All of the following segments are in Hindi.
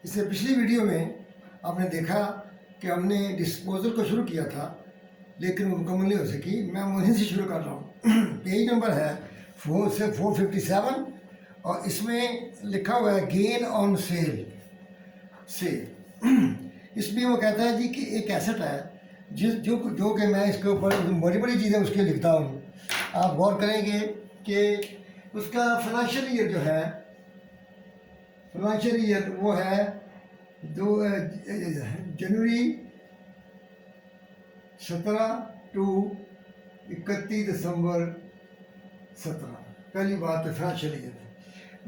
इससे पिछली वीडियो में आपने देखा कि हमने डिस्पोजल को शुरू किया था, लेकिन वो मुकम्मल नहीं हो सकी। मैं वहीं से शुरू कर रहा हूँ। पेज नंबर है 457 और इसमें लिखा हुआ है गेन ऑन सेल। इसमें वो कहता है जी कि एक एसेट है जो कि मैं इसके ऊपर बड़ी बड़ी चीज़ें उसके लिखता हूँ। आप गौर करेंगे कि उसका फाइनेंशियल ईयर जो है, फाइनेंशियल ईयर वो है जनवरी 17 टू 31 दिसंबर 17। पहली बात तो फाइनेंशियल ईयर।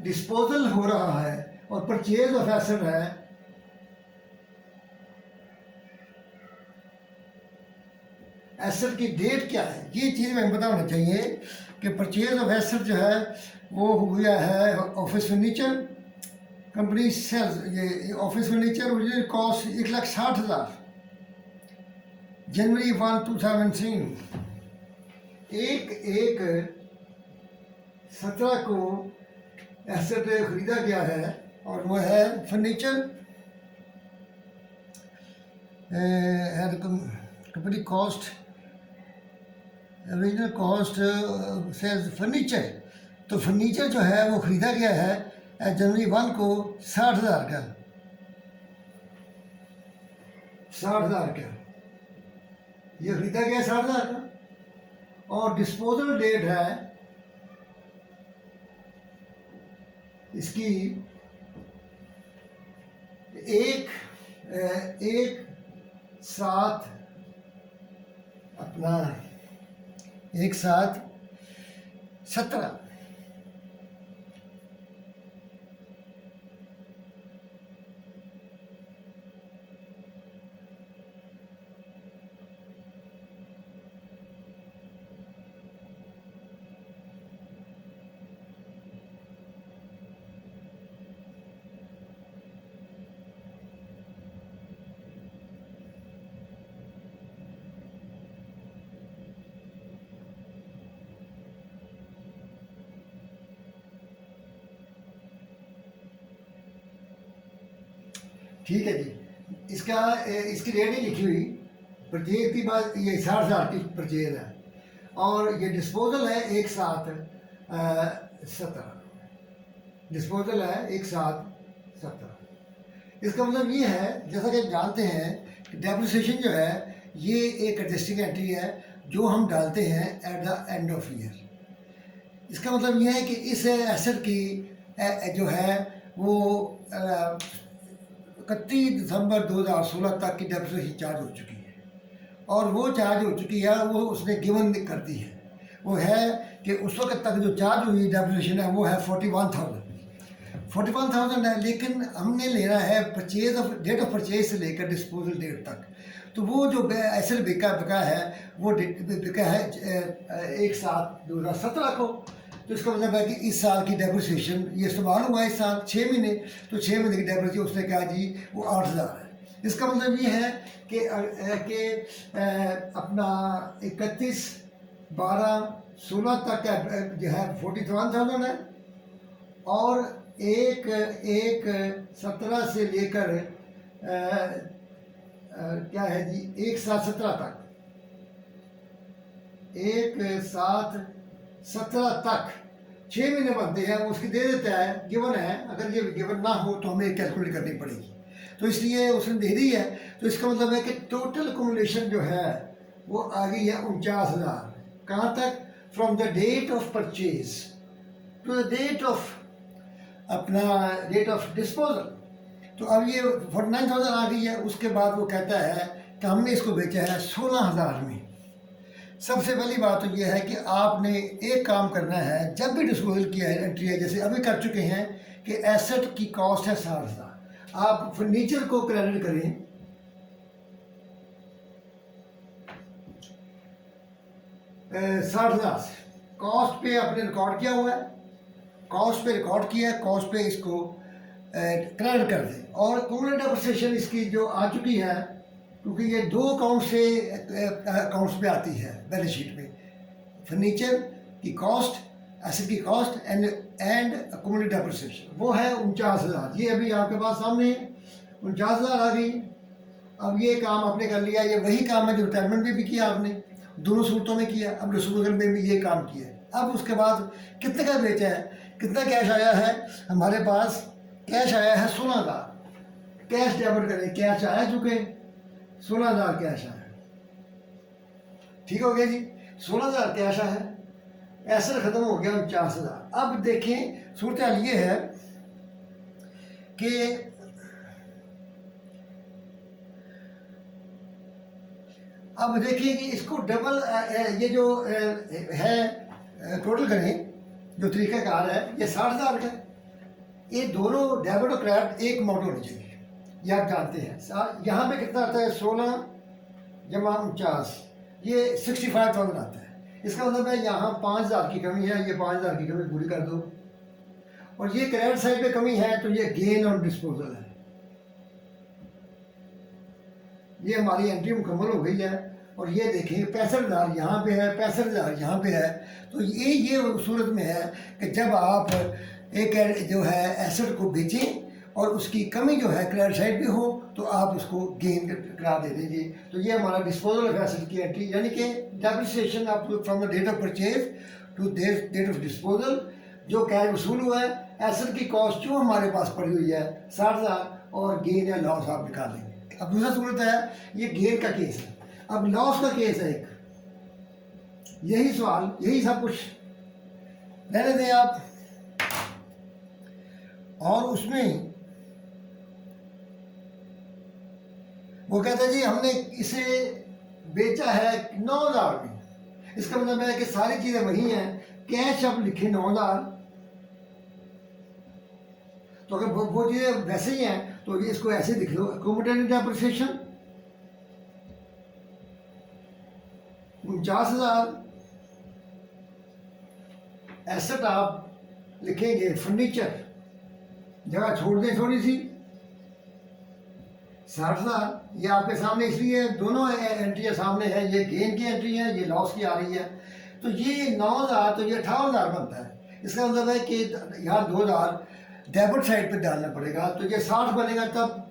डिस्पोजल हो रहा है और परचेज ऑफ एसेट है एसेट की डेट क्या है, ये चीज़ में पता होना चाहिए कि परचेज ऑफ एसेट जो है वो हुआ है ऑफिस फर्नीचर कंपनी सेल्स। ये ऑफिस फर्नीचर ओरिजिनल कॉस्ट 1,60,000 जनवरी 1, 2003। एक 17 को एसेट खरीदा गया है और वो है furniture company cost original cost sales furniture. तो फर्नीचर जो है वो ख़रीदा गया है जनवरी 1 को 60,000 का, 60,000 का ये ख़रीदा गया 60,000 का। और डिस्पोजल डेट है इसकी 1/7 अपना 1/7/17। ठीक है जी। इसकी रेट नहीं लिखी हुई, परचेज की बात ये 60,000 की परचेज है और ये डिस्पोजल है 1/7/17। डिस्पोजल है 1/7/17। इसका मतलब ये है, जैसा कि आप जानते हैं कि डेप्रिसिएशन जो है ये एक एडजस्टिंग एंट्री है जो हम डालते हैं at the end of year. इसका मतलब ये है कि इस एसेट की जो है वो 31 दिसंबर 2016 तक की डेप्रिसिएशन चार्ज हो चुकी है और वो चार्ज हो चुकी है, वो उसने गिवन कर दी है। वो है कि उस वक्त तक जो चार्ज हुई डेप्रिसिएशन है वो है 41,000 है, लेकिन हमने लेना है purchase of date of purchase से लेकर डिस्पोजल डेट तक। तो वो जो एसेट बिका है वो बिका है 1/7/2017 को। तो इसका मतलब है कि इस साल की डेप्रिसिएशन ये इस्तेमाल हुआ है इस साल 6 महीने, तो 6 महीने की डेप्रिसिएशन उसने कहा जी वो 8,000 है। इसका मतलब ये है कि अपना 31/12/16 तक जो है 41,000 है और 1/17 से लेकर क्या है जी 1/7/17 तक, 1/7/17 तक 6 महीने बनते हैं, वो उसकी दे देता है, गिवन है। अगर ये गिवन ना हो तो हमें कैलकुलेट करनी पड़ेगी, तो इसलिए उसने दे दी है। तो इसका मतलब है कि टोटल अकोमोडेशन जो है वो आ गई है 49,000। कहाँ तक? From the date of purchase to the date of अपना डेट ऑफ डिस्पोजल। तो अब ये 49,000 आ गई है। उसके बाद वो कहता है कि हमने इसको बेचा है 16,000 में। सबसे पहली बात तो ये है कि आपने एक काम करना है, जब भी डिस्पोजल की एंट्री है, जैसे अभी कर चुके हैं कि एसेट की कॉस्ट है 60,000, आप फर्नीचर को क्रेडिट करें 60,000 से। कॉस्ट पे आपने रिकॉर्ड किया हुआ है, कॉस्ट पे रिकॉर्ड किया है, कॉस्ट पे इसको क्रेडिट कर दें। और कूमुलेटिव डेप्रिसिएशन इसकी जो आ चुकी है, क्योंकि ये 2 अकाउंट से अकाउंट्स पे आती है बैलेंस शीट में, फर्नीचर की कॉस्ट, एसेट की कॉस्ट एंड अकोमोडेटिव डेप्रिसिएशन, वो है 49,000। ये अभी आपके पास सामने है। 49,000 आ गई। अब ये काम आपने कर लिया, ये वही काम है जो रिटायरमेंट में भी किया आपने, दोनों सूरतों में किया, अब डिस्पोजल में भी ये काम किया। अब उसके बाद कितने का बेचा है, कितना कैश आया है हमारे पास? कैश आया है 16,000। कैश डेबिट करें, कैश आया चुके 16,000 कैश आया। ठीक हो गया जी, 16,000 कैश आया, ऐसा ख़त्म हो गया 49,000। अब देखें सूरत हाल ये है कि अब देखिए कि इसको डबल ये जो है टोटल करें, जो तरीक़ाकार है ये 60,000 का है। ये दोनों डेबिट और क्रेडिट एक अमाउंट होनी चाहिए, ये आप जानते हैं। यहाँ पे कितना आता है? 16 जमा 49, ये 65,000 आता है। इसका मतलब है यहाँ 5,000 की कमी है, ये 5,000 की कमी पूरी कर दो। और ये क्रेडिट साइड पे कमी है तो ये गेन और डिस्पोजल है। ये हमारी एंट्री मुकम्मल हो गई है। और ये देखें 65,000 यहाँ पे है, 65,000 यहाँ पे है। तो ये सूरत में है कि जब आप एक जो है एसेट को बेचें और उसकी कमी जो है क्रेडिट साइड पे हो तो आप उसको गेन करा दे दीजिए। तो ये हमारा डिस्पोजल ऑफ एसेट की एंट्री, यानी कि डेप्रिसिएशन आप from the date of purchase to date of disposal, जो कैश वसूल हुआ है, एसेट की कॉस्ट जो हमारे पास पड़ी हुई है 60,000, और गेन या लॉस आप निकालेंगे। अब दूसरा सूरत है ये गेन का केस है। अब लॉस का केस है एक, यही सवाल, यही सब कुछ रहने दें आप। और उसमें वो कहते हैं जी हमने इसे बेचा है 9,000 में। इसका मतलब है कि सारी चीजें वही हैं, कैश आप लिखे 9,000, तो अगर वो चीजें वैसे ही हैं तो इसको ऐसे लिख लो, अकोमोडेटेड डेप्रिसिएशन 49,000। एसेट आप लिखेंगे फर्नीचर, जगह छोड़ दें थोड़ी सी, 60,000। ये आपके सामने इसलिए दोनों एंट्रियाँ सामने है, ये गेन की एंट्री है, ये लॉस की आ रही है। तो ये 9,000 तो ये 58,000 बनता है। इसका मतलब है कि यहाँ 2,000 डेबिट साइड पे डालना पड़ेगा, तो ये 60 बनेगा तब।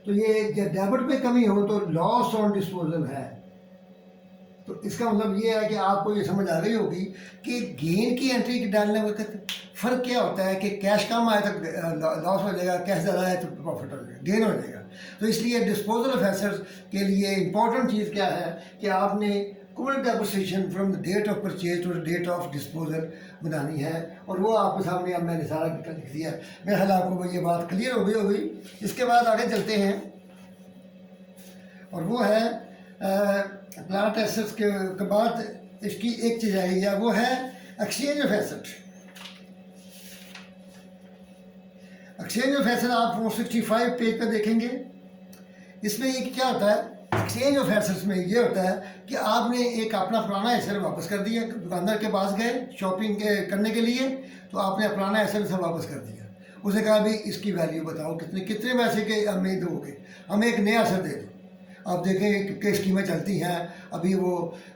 तो ये जब डेबिट पे कमी हो तो लॉस ऑन डिस्पोजल है। तो इसका मतलब ये है कि आपको ये समझ आ गई होगी कि गेन की एंट्री डालने वक्त फ़र्क क्या होता है कि कैश कम आए तो लॉस हो जाएगा, कैश ज़्यादा आए तो प्रॉफिट हो जाएगा, गेन हो जाएगा। तो इसलिए डिस्पोजल ऑफ एसेट्स के लिए इंपॉर्टेंट चीज़ क्या है कि आपने कूल depreciation from the date of purchase to the date of disposal बनानी है। और वो आपके सामने अब मैंने सारा लिख दिया है। मेरे ख्याल आपको ये बात क्लियर हो गई। इसके बाद आगे चलते हैं, और वो है प्लांट एसेट्स के बाद इसकी एक चीज़ आई है, वो है exchange of asset. Exchange of asset आप 465 पेज पर देखेंगे। इसमें ये क्या होता है, एक्सचेंज ऑफ एसेट्स में ये होता है कि आपने एक अपना पुराना एसेट वापस कर दिया, दुकानदार के पास गए शॉपिंग करने के लिए, तो आपने पुराना एसेट से वापस कर दिया। उसे कहा भाई इसकी वैल्यू बताओ कितने पैसे के हमें दोगे, हमें एक नया एसेट दे दो। आप देखें कि स्कीमें चलती हैं, अभी वो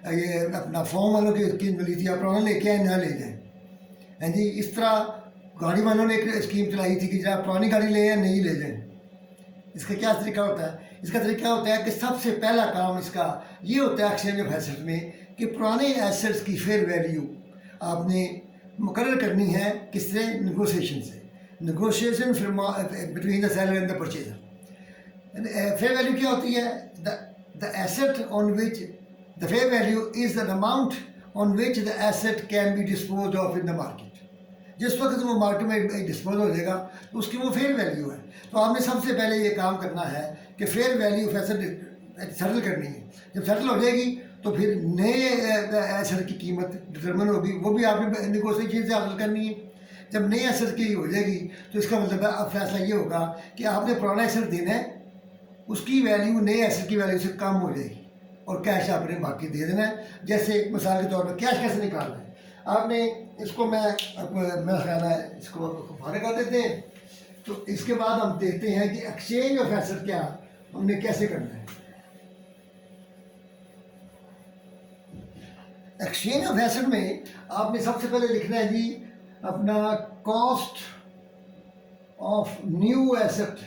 ये अपना फॉर्म वालों की स्कीम मिली थी, आप पुराना लेके आए नया ले जाएँ। हैं जी, इस तरह गाड़ी वालों ने एक स्कीम चलाई थी कि जब पुरानी गाड़ी ले जाए नई ले जाएँ। इसका क्या तरीका होता है? इसका तरीका होता है कि सबसे पहला काम इसका ये होता है एक्सचेंज ऑफ एसेट्स में कि पुराने एसेट्स की फेयर वैल्यू आपने मुकर्रर करनी है। किससे? नेगोशिएशन से। Negotiation between the seller and the purchaser. Fair value क्या होती है? The asset on which the fair value is the amount on which the asset can be dispose of in the market. जिस वक्त वो मार्केट में डिस्पोज हो जाएगा तो उसकी वो फेयर वैल्यू है। तो आपने सबसे पहले ये काम करना है कि fair value of asset settle करनी है। जब सेटल हो जाएगी तो फिर नए एसेट की कीमत डिटरमिन होगी, वो भी आपने नेगोशिएशन से हासिल करनी है। जब नए एसेट की हो जाएगी तो इसका मतलब है अब फैसला ये होगा कि आपने पुराना एसेट देना है, उसकी वैल्यू नए एसेट की वैल्यू से कम हो जाएगी और कैश आपने बाकी दे देना है। जैसे मिसाल के तौर पर कैश कैसे निकालना है, आपने इसको मेरा ख्याल है इसको फारे कर देते हैं। तो इसके बाद हम देखते हैं कि एक्सचेंज ऑफ एसेट क्या हमने कैसे करना है। एक्सचेंज ऑफ एसेट में आपने सबसे पहले लिखना है जी अपना कॉस्ट ऑफ न्यू एसेट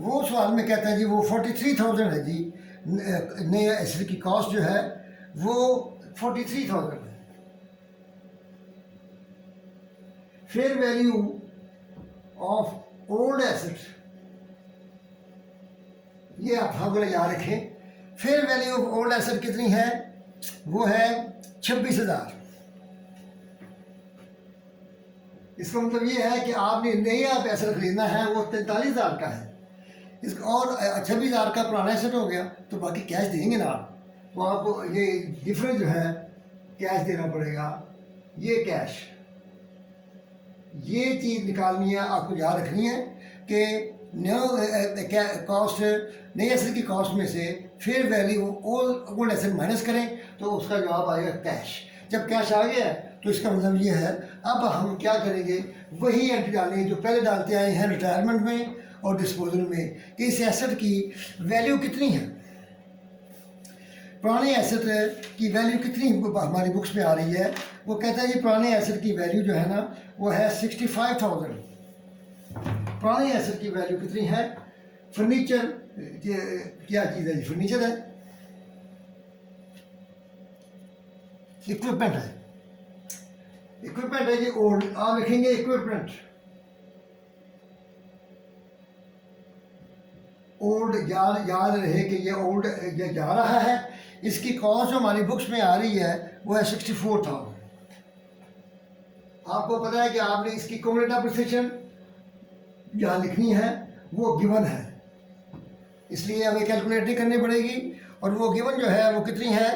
वो सवाल में कहता है जी वो 43,000 है जी, नए एसेट की कॉस्ट जो है वो 43,000 है। Fair value of old asset, ये आप हाँ याद रखें, fair value of old asset कितनी है, वो है 26,000। इसका मतलब ये है कि आपने नया एसेट खरीदना है वो 43,000 का है, इसका और 26,000 का पुराना एसेट हो गया, तो बाकी कैश देंगे ना आप, तो आपको ये डिफरेंस जो है कैश देना पड़ेगा। ये कैश, ये चीज़ निकालनी है, आपको याद रखनी है कि कॉस्ट नई एसेट की कॉस्ट में से fair value old asset minus करें तो उसका जवाब आएगा कैश। जब कैश आ गया तो इसका मतलब ये है अब हम क्या करेंगे, वही एंट्री डालेंगे जो पहले डालते आए हैं रिटायरमेंट में और डिस्पोजल में, कि इस एसेट की वैल्यू कितनी है, पुराने एसेट की वैल्यू कितनी हमारी बुक्स में आ रही है। वो कहता है जी पुराने एसेट की वैल्यू जो है ना वो है 65,000। पुराने एसेट की वैल्यू कितनी है, फर्नीचर, क्या चीज़ है जी, फर्नीचर है, इक्विपमेंट है, इक्विपमेंट है जी ओल्ड, आप लिखेंगे इक्विपमेंट ओल्ड, याद रहे कि ये ओल्ड ये जा रहा है, इसकी कॉस्ट जो हमारी बुक्स में आ रही है वो है 64,000। आपको पता है कि आपने इसकी कम्युलेटिव एप्रिसिएशन यहाँ लिखनी है, वो गिवन है, इसलिए हमें कैलकुलेट नहीं करनी पड़ेगी, और वो गिवन जो है वो कितनी है,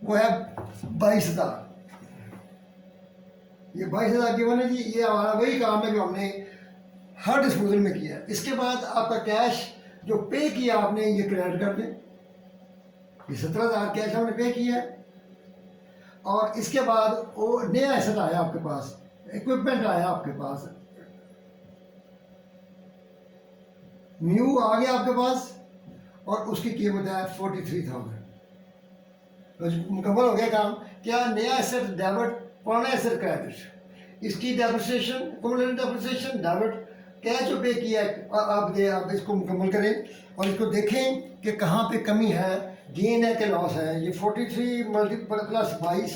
वो है 22,000। ये 22,000 गिवन है जी, ये हमारा वही काम है जो हमने हर डिस्पोजल में किया है। इसके बाद आपका कैश जो पे किया आपने ये क्रेडिट कर दें, ये 17,000 कैश हमने पे किया है, और इसके बाद वो नया एसेट आया आपके पास, इक्विपमेंट आया आपके पास, न्यू आ गया आपके पास, और उसकी कीमत है 43,000। तो मुकम्मल हो गया काम। क्या नया एसेट डेबिट, पुराना एसेट क्रेडिट, इसकी depreciation, cumulative depreciation debit, cash जो पे किया है आप इसको मुकम्मल करें और इसको देखें कि कहाँ पे कमी है, गेन है कि लॉस है। ये 43 मल्टीपल प्लस 22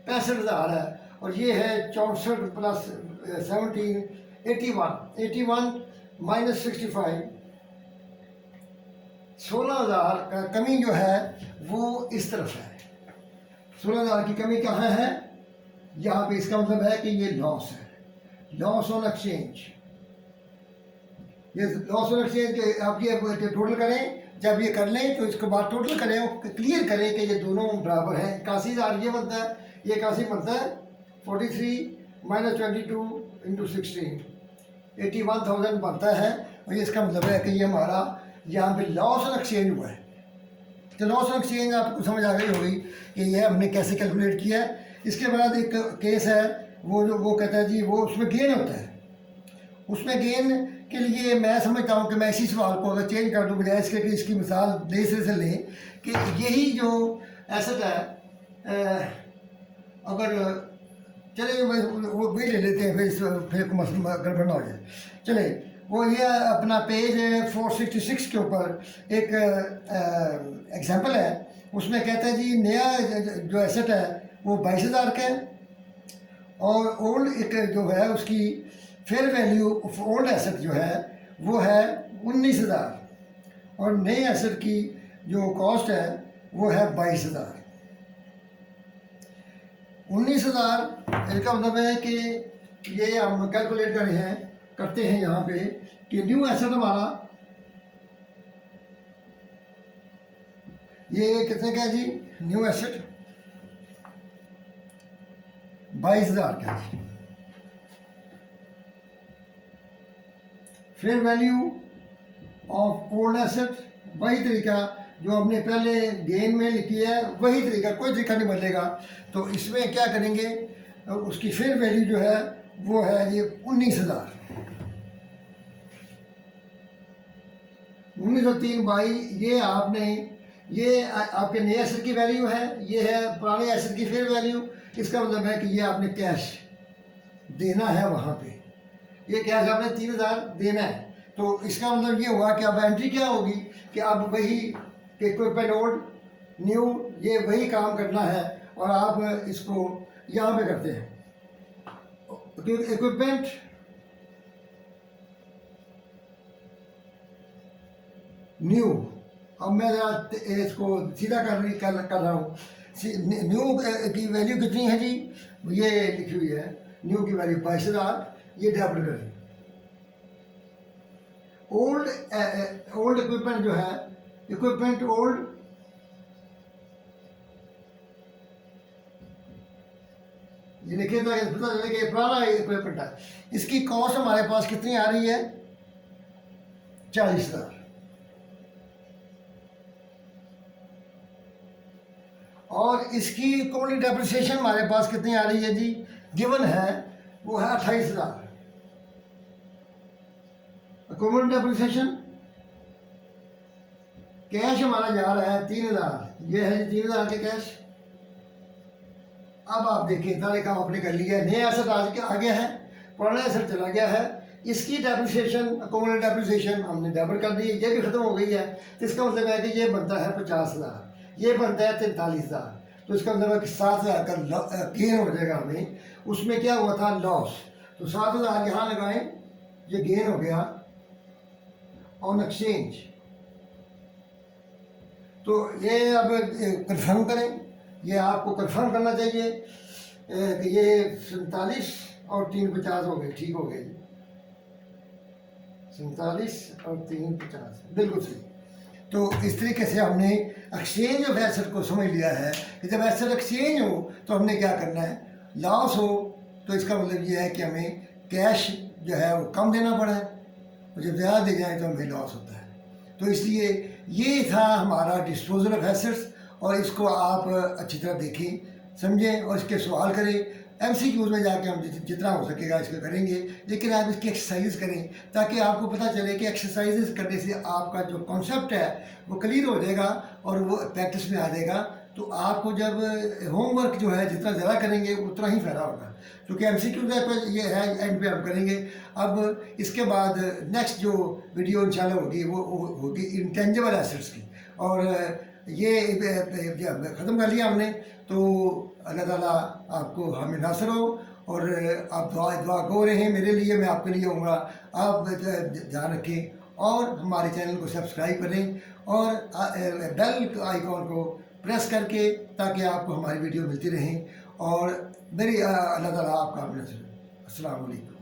65,000 है, और ये है 64 प्लस 17 81 माइनस 65 16,000 का कमी जो है वो इस तरफ है। 16,000 की कमी कहाँ है, यहाँ पे, इसका मतलब है कि ये लॉस है, लॉस ऑन एक्सचेंज। ये लॉस ऑन एक्सचेंज के आप ये टोटल करें, जब ये कर लें तो इसके बाद टोटल करें और क्लियर करें कि ये दोनों बराबर हैं। 81,000 ये बनता है, ये 81 बनता है, 43 माइनस 22 इंटू 16 81,000 बनता है, और ये इसका मतलब है कि ये हमारा यहाँ पे लॉस ऑन एक्सचेंज हुआ है। तो लॉस ऑन एक्सचेंज आपको समझ आ गई होगी कि ये हमने कैसे कैलकुलेट किया है। इसके बाद एक केस है वो कहता है जी वो उसमें गेन होता है, उसमें गेन के लिए मैं समझता हूँ कि मैं इसी सवाल को अगर चेंज कर दूँ, बजाय इसके कि इसकी मिसाल नए सिरे से लें कि यही जो एसेट है, अगर चले वो भी ले लेते हैं, फिर गड़बड़ ना हो जाए। चले वो ये अपना पेज 466 के ऊपर एक एग्जांपल है, उसमें कहता है जी नया जो एसेट है वो 22,000 का है, और ओल्ड एक जो है उसकी fair value of old asset जो है वो है 19,000, और नए एसेट की जो कॉस्ट है वो है 22,000। 19,000 इसका मतलब है कि ये हम कैलकुलेट कर रहे हैं, करते हैं यहाँ पे कि न्यू एसेट हमारा ये कितने का है जी, न्यू एसेट 22,000 का है। Fair value of old asset, वही तरीका जो हमने पहले गेन में लिखी है, वही तरीका, कोई तरीका नहीं बदलेगा। तो इसमें क्या करेंगे, उसकी फेयर वैल्यू जो है वो है ये 19,000। 1903 बाई ये आपने, ये आपके नए एसेट की वैल्यू है, ये है पुराने एसेट की फेयर वैल्यू। इसका मतलब है कि ये आपने कैश देना है वहाँ पे, ये कैश आपने 3,000 देना है। तो इसका मतलब ये हुआ कि अब एंट्री क्या होगी कि अब वही इक्विपमेंट ओल्ड न्यू, ये वही काम करना है और आप इसको यहाँ पे करते हैं इक्विपमेंट न्यू। अब मैं ज़रा इसको सीधा कर रहा हूँ। न्यू की वैल्यू कितनी है जी, ये लिखी हुई है न्यू की वैल्यू 22,000, ये डबल करें। ओल्ड इक्विपमेंट जो है, इक्विपमेंट ओल्ड ये लिखे तो पता चले कि पुराना इक्विपमेंट है। इसकी कॉस्ट हमारे पास कितनी आ रही है, 40,000। और इसकी कॉमन डेप्रिसिएशन हमारे पास कितनी आ रही है जी, गिवन है वो है 28,000। कॉमन डेप्रिसिएशन कैश हमारा जा रहा है 3,000, ये है 3,000 के कैश। अब आप देखिए सारे काम आपने कर लिया है, नया एसेट आज आ गया है, पुराना एसेट चला गया है, इसकी डेप्रिसिएशन कॉमन डेप्रिसिएशन हमने डबल कर दी, ये भी खत्म हो गई है। तो इसका मतलब है कि ये बनता है 50,000, ये बनता है 43,000। तो इसका मतलब है कि 7,000 का गेन हो जाएगा हमें। उसमें क्या हुआ था, लॉस, तो 7,000 यहाँ लगाएं, ये गेन हो गया ऑन एक्सचेंज। तो ये अब कंफर्म करें, ये आपको कंफर्म करना चाहिए कि ये 47 और 350 हो गए, ठीक हो गए, 47 और 350 बिल्कुल सही। तो इस तरीके से हमने एक्सचेंज ऑफ एसेट को समझ लिया है कि जब एसेट एक्सचेंज हो तो हमने क्या करना है, लॉस हो तो इसका मतलब ये है कि हमें कैश जो है वो कम देना पड़ा है, और जब ज़्यादा दे जाए तो हमें लॉस होता है। तो इसलिए ये था हमारा डिस्पोजल ऑफ एसेट्स, और इसको आप अच्छी तरह देखें, समझें और इसके सवाल करें। MCQs में जाके हम जितना हो सकेगा इसको करेंगे, लेकिन आप इसकी एक्सरसाइज करें ताकि आपको पता चले कि एक्सरसाइजेस करने से आपका जो कॉन्सेप्ट है वो क्लियर हो जाएगा और वो प्रैक्टिस में आ जाएगा। तो आपको जब होमवर्क जो है जितना ज़्यादा करेंगे उतना ही फ़ायदा होगा, क्योंकि MCQ पर ये है एंड पे हम करेंगे। अब इसके बाद नेक्स्ट जो वीडियो इंशाल्लाह होगी वो होगी इंटेंजिबल एसेट्स की, और ये ख़त्म कर लिया हमने। तो अल्लाह ताला आपको हमें नासर हो, और आप दुआ गो रहें मेरे लिए, मैं आपके लिए होऊंगा। आप ध्यान रखें और हमारे चैनल को सब्सक्राइब करें और बेल आइकॉन को प्रेस करके, ताकि आपको हमारी वीडियो मिलती रहें। और मेरी अल्लाह ताला आपका हमें नासर हो। अस्सलाम वालेकुम।